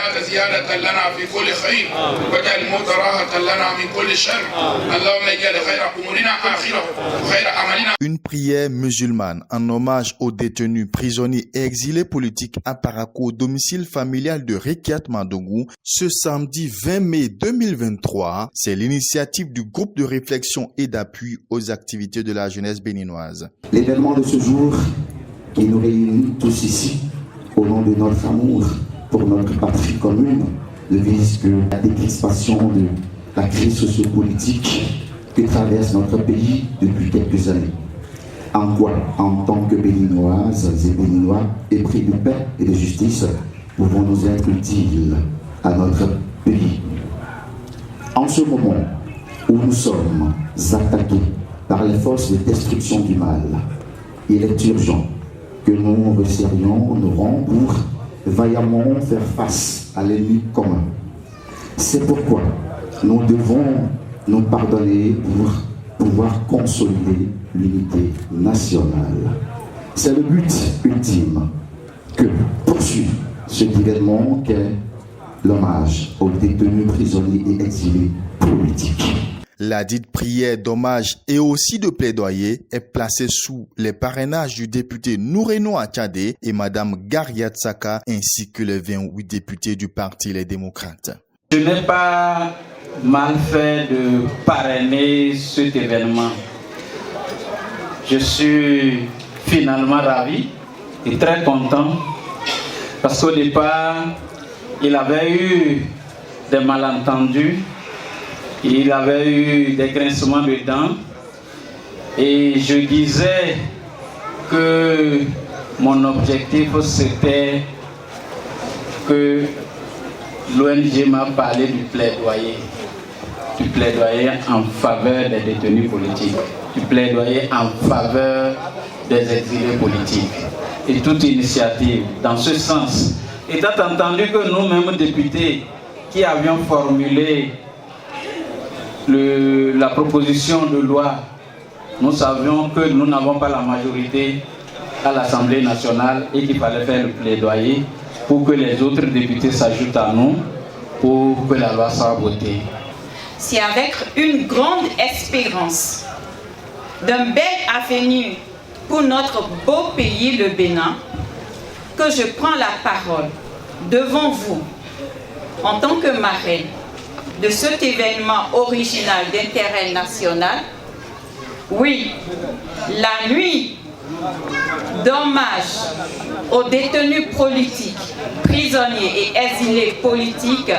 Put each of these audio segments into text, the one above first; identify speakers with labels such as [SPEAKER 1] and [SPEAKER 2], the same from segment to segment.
[SPEAKER 1] زيادة لنا في كل خير واجعل الموت راحة لنا من كل شر اللهم اجعل خير أمورنا آخرة وخير أعمالنا.
[SPEAKER 2] Une prière musulmane en hommage aux détenus, prisonniers et exilés politiques à Parakou, domicile familial de Rekiat Mandongou, ce samedi 20 mai 2023. C'est l'initiative du groupe de réflexion et d'appui aux activités de la jeunesse béninoise.
[SPEAKER 3] L'événement de ce jour qui nous réunit tous ici au nom de notre amour pour notre patrie commune ne vise que la décrispation de la crise sociopolitique que traverse notre pays depuis quelques années. En quoi, en tant que Béninoises et Béninois, épris de paix et de justice, pouvons-nous être utiles à notre pays? En ce moment où nous sommes attaqués par les forces de destruction du mal, il est urgent que nous resserrions nos rangs pour vaillamment faire face à l'ennemi commun. C'est pourquoi nous devons nous pardonner pour pouvoir consolider l'unité nationale. C'est le but ultime que poursuit cet événement qu'est l'hommage aux détenus prisonniers et exilés politiques.
[SPEAKER 2] La dite prière d'hommage et aussi de plaidoyer est placée sous les parrainages du député Noureno Akade et Madame Gariat Saka ainsi que les 28 députés du Parti Les Démocrates.
[SPEAKER 4] Je n'ai pas mal fait de parrainer cet événement. Je suis finalement ravi et très content parce qu'au départ, il avait eu des malentendus. Il avait eu des grincements de dents et je disais que mon objectif c'était que l'ONG m'a parlé du plaidoyer en faveur des détenus politiques, du plaidoyer en faveur des exilés politiques et toute initiative dans ce sens. Étant entendu que nous-mêmes députés qui avions formulé la proposition de loi, nous savions que nous n'avons pas la majorité à l'Assemblée nationale et qu'il fallait faire le plaidoyer pour que les autres députés s'ajoutent à nous pour que la loi soit votée.
[SPEAKER 5] C'est avec une grande espérance d'un bel avenir pour notre beau pays, le Bénin, que je prends la parole devant vous en tant que marraine de cet événement original d'intérêt national. Oui, la nuit d'hommage aux détenus politiques, prisonniers et exilés politiques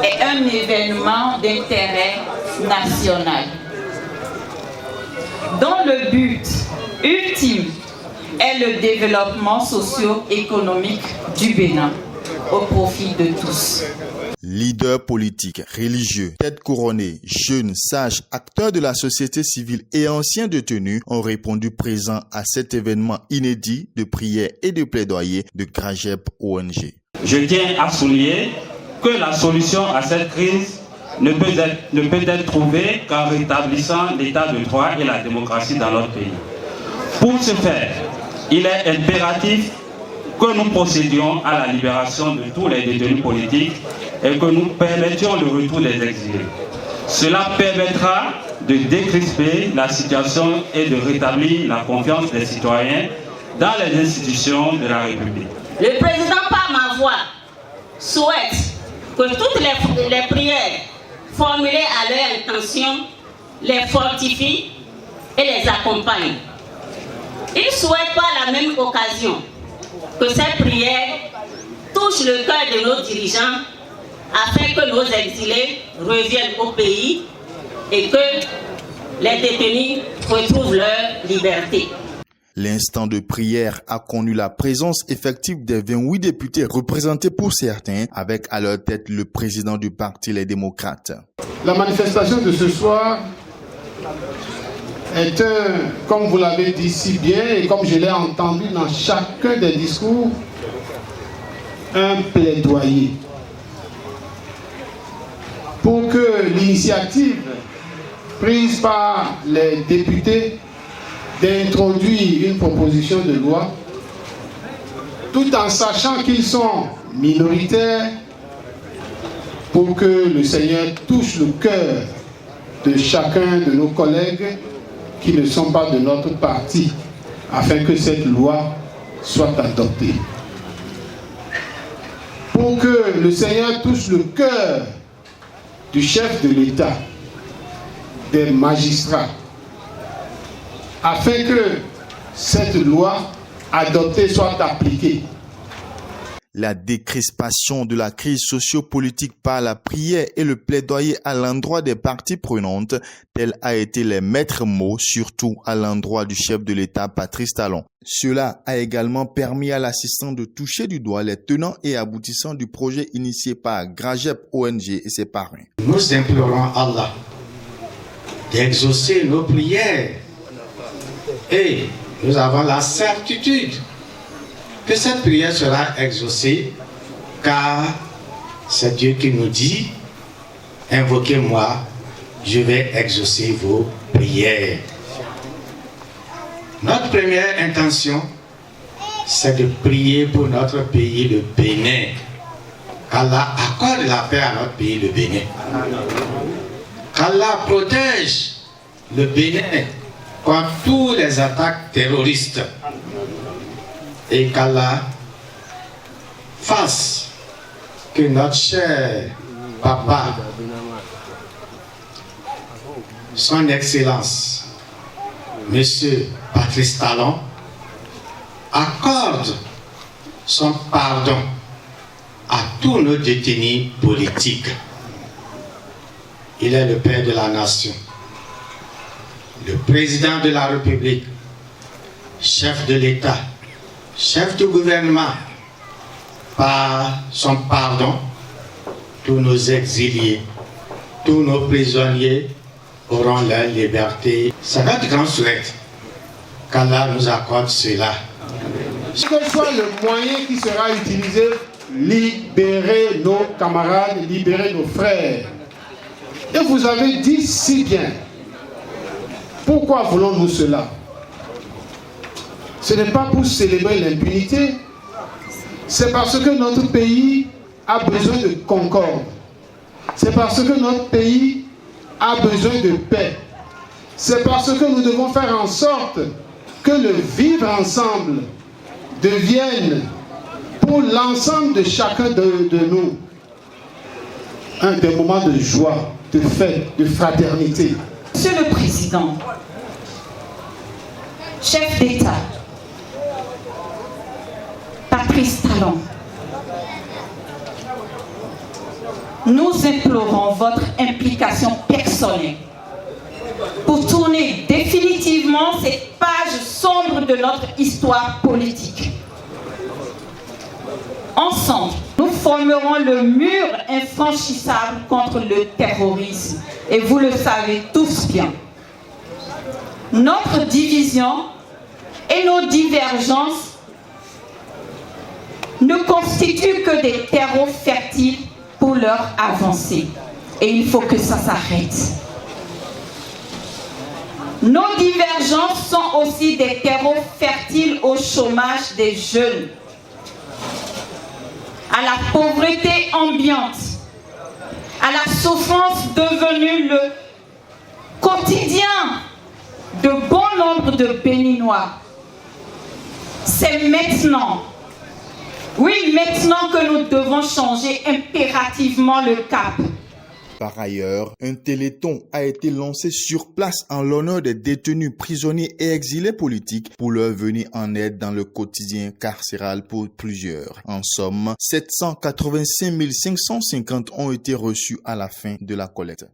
[SPEAKER 5] est un événement d'intérêt national, dont le but ultime est le développement socio-économique du Bénin au profit de tous.
[SPEAKER 2] Leaders politiques, religieux, têtes couronnées, jeunes, sages, acteurs de la société civile et anciens détenus ont répondu présents à cet événement inédit de prière et de plaidoyer de Grajep ONG.
[SPEAKER 4] Je tiens à souligner que la solution à cette crise ne peut être trouvée qu'en rétablissant l'état de droit et la démocratie dans notre pays. Pour ce faire, il est impératif que nous procédions à la libération de tous les détenus politiques et que nous permettions le retour des exilés. Cela permettra de décrisper la situation et de rétablir la confiance des citoyens dans les institutions de la République.
[SPEAKER 6] Le président, par ma voix, souhaite que toutes les prières formulées à leur intention les fortifient et les accompagnent. Il souhaite par la même occasion que ces prières touchent le cœur de nos dirigeants afin que nos exilés reviennent au pays et que les détenus retrouvent leur liberté.
[SPEAKER 2] L'instant de prière a connu la présence effective des 28 députés représentés pour certains, avec à leur tête le président du Parti Les Démocrates.
[SPEAKER 7] La manifestation de ce soir est comme vous l'avez dit si bien et comme je l'ai entendu dans chacun des discours, un plaidoyer pour que l'initiative prise par les députés d'introduire une proposition de loi, tout en sachant qu'ils sont minoritaires, pour que le Seigneur touche le cœur de chacun de nos collègues qui ne sont pas de notre parti, afin que cette loi soit adoptée. Pour que le Seigneur touche le cœur du chef de l'État, des magistrats, afin que cette loi adoptée soit appliquée.
[SPEAKER 2] La décrispation de la crise socio-politique par la prière et le plaidoyer à l'endroit des parties prenantes, tel a été les maîtres mots, surtout à l'endroit du chef de l'État Patrice Talon. Cela a également permis à l'assistant de toucher du doigt les tenants et aboutissants du projet initié par Grajep ONG et ses parrains.
[SPEAKER 8] Nous implorons Allah d'exaucer nos prières et nous avons la certitude que cette prière sera exaucée, car c'est Dieu qui nous dit « Invoquez-moi, je vais exaucer vos prières ». Notre première intention, c'est de prier pour notre pays, le Bénin. Qu'Allah accorde la paix à notre pays, le Bénin. Qu'Allah protège le Bénin contre toutes les attaques terroristes. Et qu'Allah fasse que notre cher papa, son Excellence, Monsieur Patrice Talon, accorde son pardon à tous nos détenus politiques. Il est le père de la nation, le président de la République, chef de l'État, chef du gouvernement. Par son pardon, tous nos exiliés, tous nos prisonniers auront leur liberté. C'est notre grand souhait qu'Allah nous accorde cela.
[SPEAKER 7] Quel soit le moyen qui sera utilisé, libérer nos camarades, libérer nos frères. Et vous avez dit si bien. Pourquoi voulons-nous cela? Ce n'est pas pour célébrer l'impunité, c'est parce que notre pays a besoin de concorde. C'est parce que notre pays a besoin de paix. C'est parce que nous devons faire en sorte que le vivre ensemble devienne pour l'ensemble de chacun de nous un des moments de joie, de fête, de fraternité.
[SPEAKER 5] Monsieur le Président, chef d'État, Patrice Talon, nous implorons votre implication personnelle pour tourner définitivement cette page sombre de notre histoire politique. Ensemble, nous formerons le mur infranchissable contre le terrorisme. Et vous le savez tous bien. Notre division et nos divergences ne constituent que des terreaux fertiles pour leur avancée. Et il faut que ça s'arrête. Nos divergences sont aussi des terreaux fertiles au chômage des jeunes, à la pauvreté ambiante, à la souffrance devenue le quotidien de bon nombre de Béninois. C'est maintenant, oui, maintenant que nous devons changer impérativement le cap.
[SPEAKER 2] Par ailleurs, un téléthon a été lancé sur place en l'honneur des détenus prisonniers et exilés politiques pour leur venir en aide dans le quotidien carcéral pour plusieurs. En somme, 785 550 ont été reçus à la fin de la collecte.